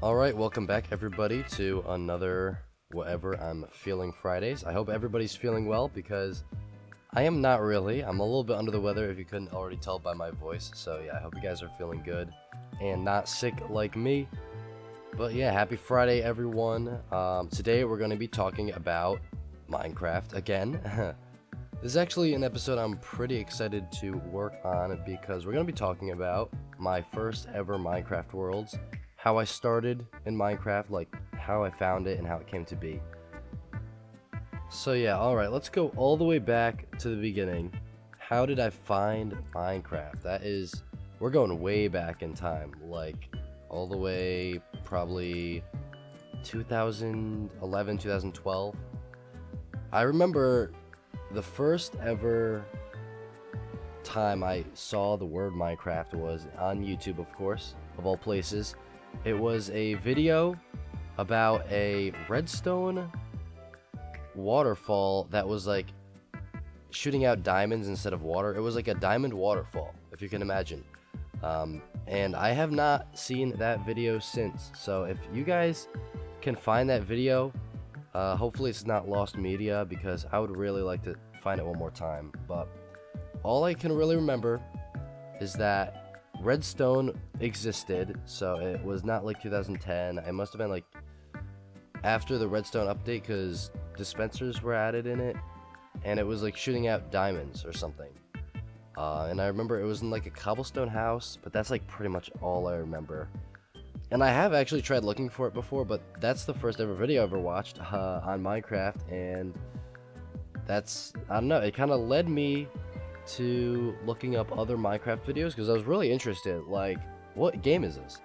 Alright, welcome back everybody to another Whatever I'm Feeling Fridays. I hope everybody's feeling well because I am not really. I'm a little bit under the weather if you couldn't already tell by my voice. So yeah, I hope you guys are feeling good and not sick like me. But yeah, happy Friday everyone. Today we're going to be talking about Minecraft again. This is actually an episode I'm pretty excited to work on because we're going to be talking about my first ever Minecraft worlds, how I started in Minecraft, like how I found it and how it came to be. So yeah, alright, let's go all the way back to the beginning. How did I find Minecraft? We're going way back in time, like all the way probably 2011, 2012. I remember the first ever time I saw the word Minecraft was on YouTube, of course, of all places. It was a video about a redstone waterfall that was like shooting out diamonds instead of water. It was like a diamond waterfall, if you can imagine. And I have not seen that video since. So if you guys can find that video, hopefully it's not lost media because I would really like to find it one more time. But all I can really remember is that redstone existed, so it was not like 2010. It must have been like after the redstone update because dispensers were added in it, and it was like shooting out diamonds or something. And I remember it was in like a cobblestone house, but that's like pretty much all I remember. And I have actually tried looking for it before, but that's the first ever video I ever watched on Minecraft, and that's, I don't know, it kind of led me to looking up other Minecraft videos because I was really interested, like, what game is this?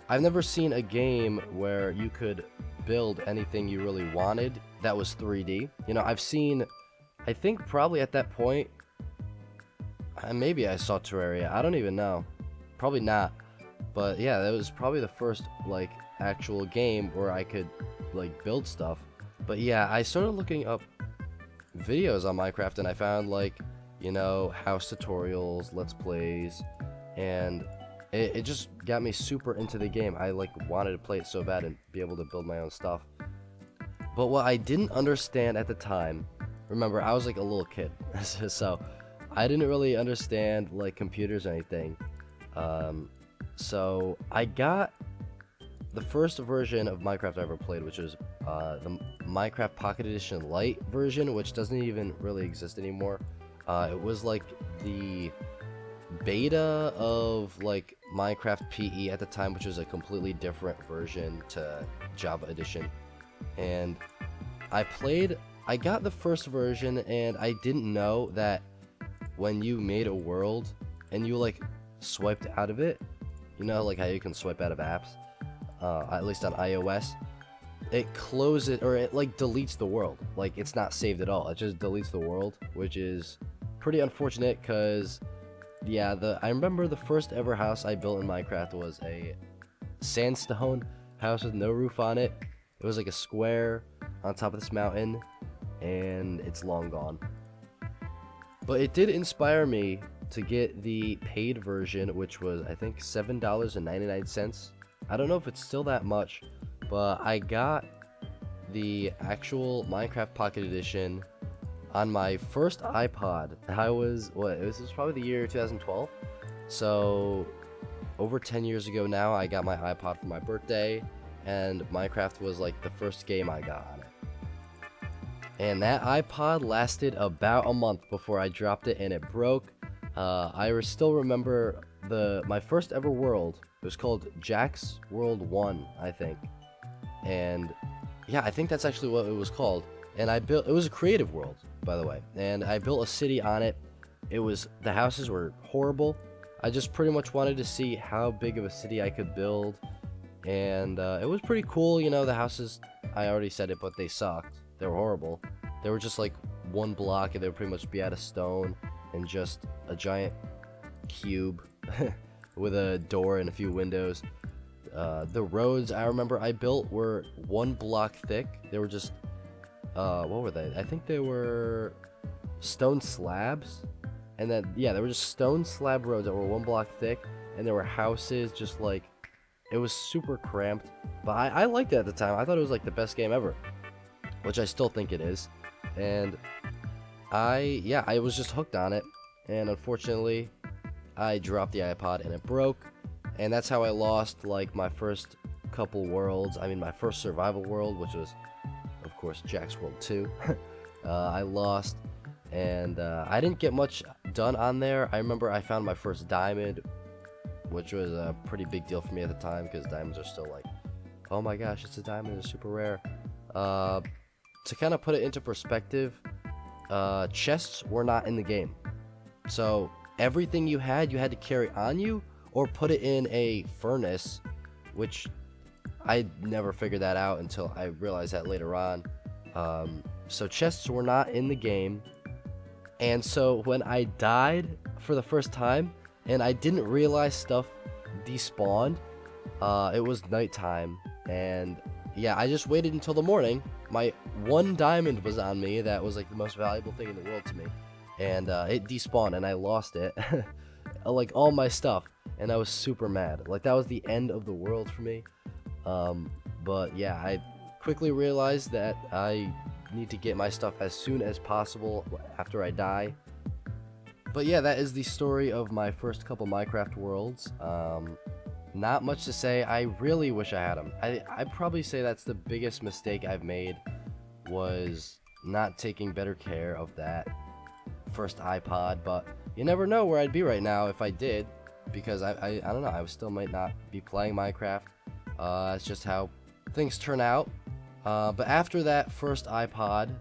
I've never seen a game where you could build anything you really wanted that was 3D. You know, I've seen, I think probably at that point, maybe I saw Terraria, I don't even know, probably not. But yeah, that was probably the first like actual game where I could like build stuff. But yeah, I started looking up videos on Minecraft and I found like, you know, house tutorials, let's plays, and it just got me super into the game. I like wanted to play it so bad and be able to build my own stuff. But what I didn't understand at the time, remember I was like a little kid, so I didn't really understand like computers or anything. So I got the first version of Minecraft I ever played, which was the Minecraft Pocket Edition Lite version, which doesn't even really exist anymore. It was like the beta of like Minecraft PE at the time, which was a completely different version to Java Edition. And I got the first version, and I didn't know that when you made a world and you like swiped out of it, you know, like how you can swipe out of apps, at least on iOS, it closes, or it like deletes the world. Like it's not saved at all. It just deletes the world, which is pretty unfortunate because, yeah, I remember the first ever house I built in Minecraft was a sandstone house with no roof on it. It was like a square on top of this mountain, and it's long gone. But it did inspire me to get the paid version, which was I think $7.99. I don't know if it's still that much, but I got the actual Minecraft Pocket Edition on my first iPod. This was probably the year 2012. So over 10 years ago now, I got my iPod for my birthday, and Minecraft was like the first game I got on it. And that iPod lasted about a month before I dropped it and it broke. I still remember my first ever world. It was called Jack's World 1, I think. And yeah, I think that's actually what it was called. And it was a creative world, by the way. And I built a city on it. The houses were horrible. I just pretty much wanted to see how big of a city I could build. And it was pretty cool, you know, the houses, I already said it, but they sucked. They were horrible. They were just like one block, and they would pretty much be out of stone and just a giant cube with a door and a few windows. The roads I remember I built were 1 block thick. They were just, what were they? I think they were stone slabs. And then, yeah, there were just stone slab roads that were 1 block thick. And there were houses just like It was super cramped, but I liked it at the time. I thought it was like the best game ever, which I still think it is. And I was just hooked on it, and unfortunately I dropped the iPod and it broke, and that's how I lost like my first couple worlds. I mean, my first survival world, which was of course Jack's World 2. I lost, and I didn't get much done on there. I remember I found my first diamond, which was a pretty big deal for me at the time, because diamonds are still like, oh my gosh, it's a diamond, it's super rare. To kind of put it into perspective, chests were not in the game. So everything you had to carry on you or put it in a furnace, which I never figured that out until I realized that later on. So chests were not in the game. And so when I died for the first time and I didn't realize stuff despawned, it was nighttime. And yeah, I just waited until the morning. My one diamond was on me. That was like the most valuable thing in the world to me. And it despawned and I lost it. Like all my stuff. And I was super mad. Like that was the end of the world for me. But yeah, I quickly realized that I need to get my stuff as soon as possible after I die. But yeah, that is the story of my first couple Minecraft worlds. Not much to say. I really wish I had them. I'd probably say that's the biggest mistake I've made, was not taking better care of that first iPod. But you never know where I'd be right now if I did, because I don't know, I still might not be playing Minecraft. It's just how things turn out. But after that first iPod,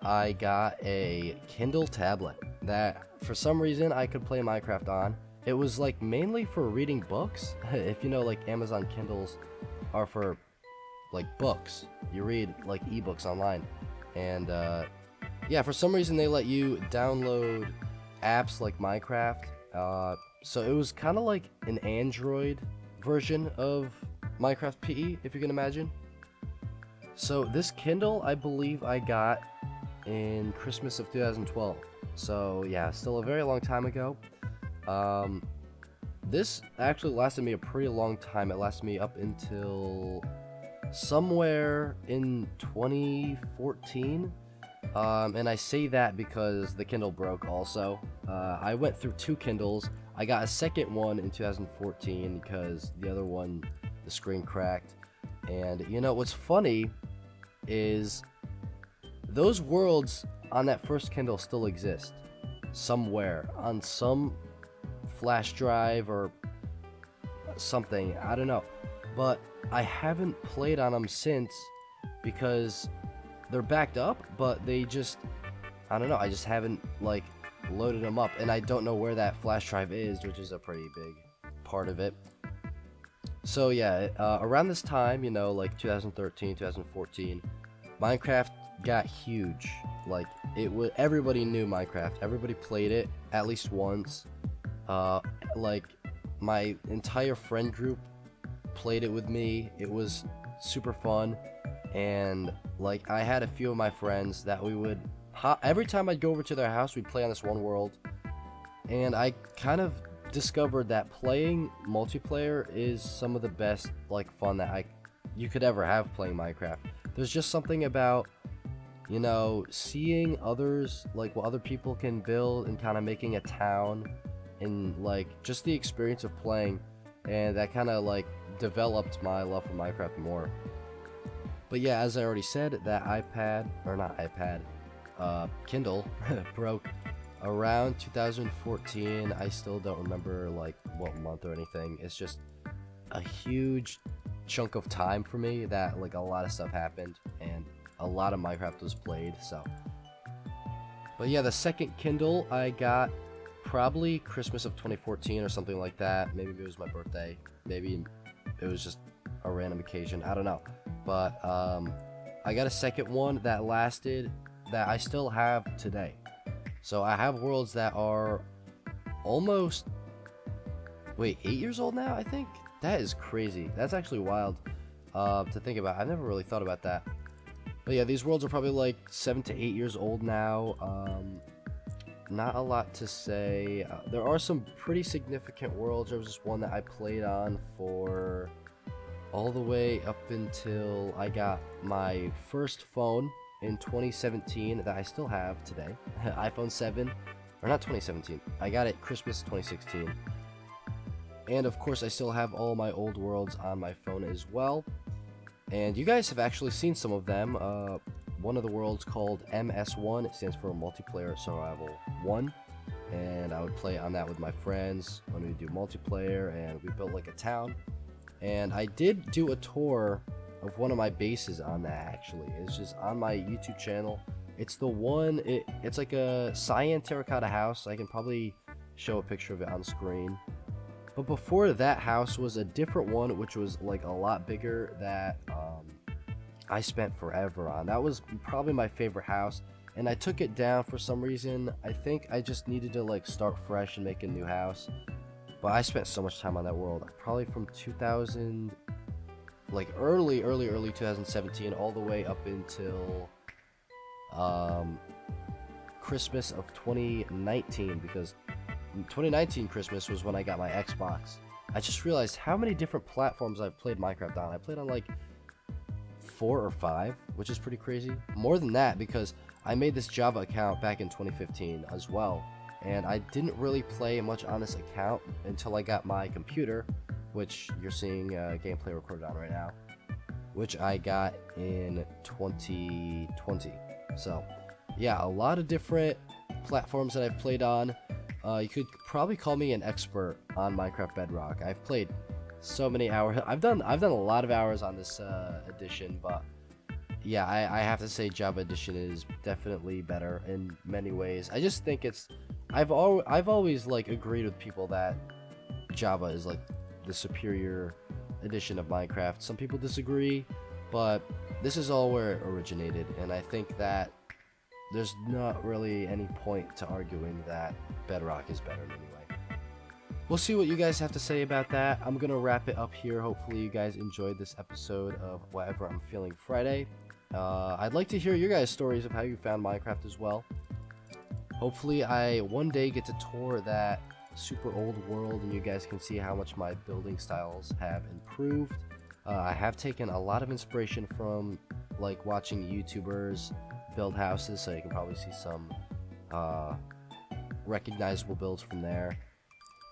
I got a Kindle tablet that for some reason I could play Minecraft on. It was like mainly for reading books. If you know, like Amazon Kindles are for like books. You read like ebooks online. And yeah, for some reason they let you download apps like Minecraft. So it was kind of like an Android version of Minecraft PE, if you can imagine. So this Kindle, I believe I got in Christmas of 2012. So yeah, still a very long time ago. This actually lasted me a pretty long time. It lasted me up until somewhere in 2014. And I say that because the Kindle broke also. I went through two Kindles. I got a second one in 2014 because the other one, the screen cracked. And you know what's funny is those worlds on that first Kindle still exist somewhere on some flash drive or something, I don't know, but I haven't played on them since because they're backed up, but they just, I don't know, I just haven't like loaded them up, and I don't know where that flash drive is, which is a pretty big part of it. So yeah, around this time, you know, like 2013, 2014, Minecraft got huge. Like everybody knew Minecraft. Everybody played it at least once. Like my entire friend group played it with me. It was super fun, and like I had a few of my friends that we would every time I'd go over to their house, we'd play on this one world, and I kind of discovered that playing multiplayer is some of the best like fun that you could ever have playing Minecraft. There's just something about, you know, seeing others, like what other people can build and kind of making a town, and like just the experience of playing, and that kind of like developed my love for Minecraft more. But yeah, as I already said, that Kindle broke around 2014. I still don't remember like what month or anything. It's just a huge chunk of time for me that like a lot of stuff happened and a lot of Minecraft was played. So but yeah, the second Kindle I got probably Christmas of 2014 or something like that. Maybe it was my birthday, maybe it was just a random occasion, I don't know. But I got a second one that lasted, that I still have today. So I have worlds that are almost 8 years old now, I think. That is crazy. That's actually wild to think about. I've never really thought about that. But yeah, these worlds are probably like 7 to 8 years old now. Not a lot to say. There are some pretty significant worlds. There was this one that I played on for the way up until I got my first phone in 2017 that I still have today. iPhone 7, or not 2017. I got it Christmas 2016. And of course I still have all my old worlds on my phone as well. And you guys have actually seen some of them. One of the worlds called MS1, it stands for Multiplayer Survival 1. And I would play on that with my friends when we do multiplayer, and we built like a town. And I did do a tour of one of my bases on that actually. It's just on my YouTube channel. It's the one, it's like a cyan terracotta house. I can probably show a picture of it on screen. But before that house was a different one, which was like a lot bigger, that I spent forever on. That was probably my favorite house, and I took it down for some reason. I think I just needed to like start fresh and make a new house. But I spent so much time on that world, probably from 2000, like early 2017, all the way up until Christmas of 2019, because 2019 Christmas was when I got my Xbox. I just realized how many different platforms I've played Minecraft on. I played on like 4 or 5, which is pretty crazy. More than that, because I made this Java account back in 2015 as well, and I didn't really play much on this account until I got my computer, which you're seeing gameplay recorded on right now, which I got in 2020. So yeah, a lot of different platforms that I've played on. You could probably call me an expert on Minecraft Bedrock. I've played so many hours. I've done a lot of hours on this edition, but yeah, I have to say Java edition is definitely better in many ways. I just think it's I've always like agreed with people that Java is like the superior edition of Minecraft. Some people disagree, but this is all where it originated, and I think that there's not really any point to arguing that Bedrock is better anyway. We'll see what you guys have to say about that. I'm gonna wrap it up here. Hopefully you guys enjoyed this episode of Whatever I'm Feeling Friday. I'd like to hear your guys' stories of how you found Minecraft as well. Hopefully I one day get to tour that super old world and you guys can see how much my building styles have improved. I have taken a lot of inspiration from like watching YouTubers build houses, so you can probably see some recognizable builds from there.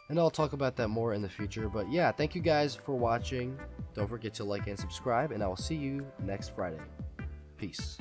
And I'll talk about that more in the future. But yeah, thank you guys for watching. Don't forget to like and subscribe, and I will see you next Friday. Peace.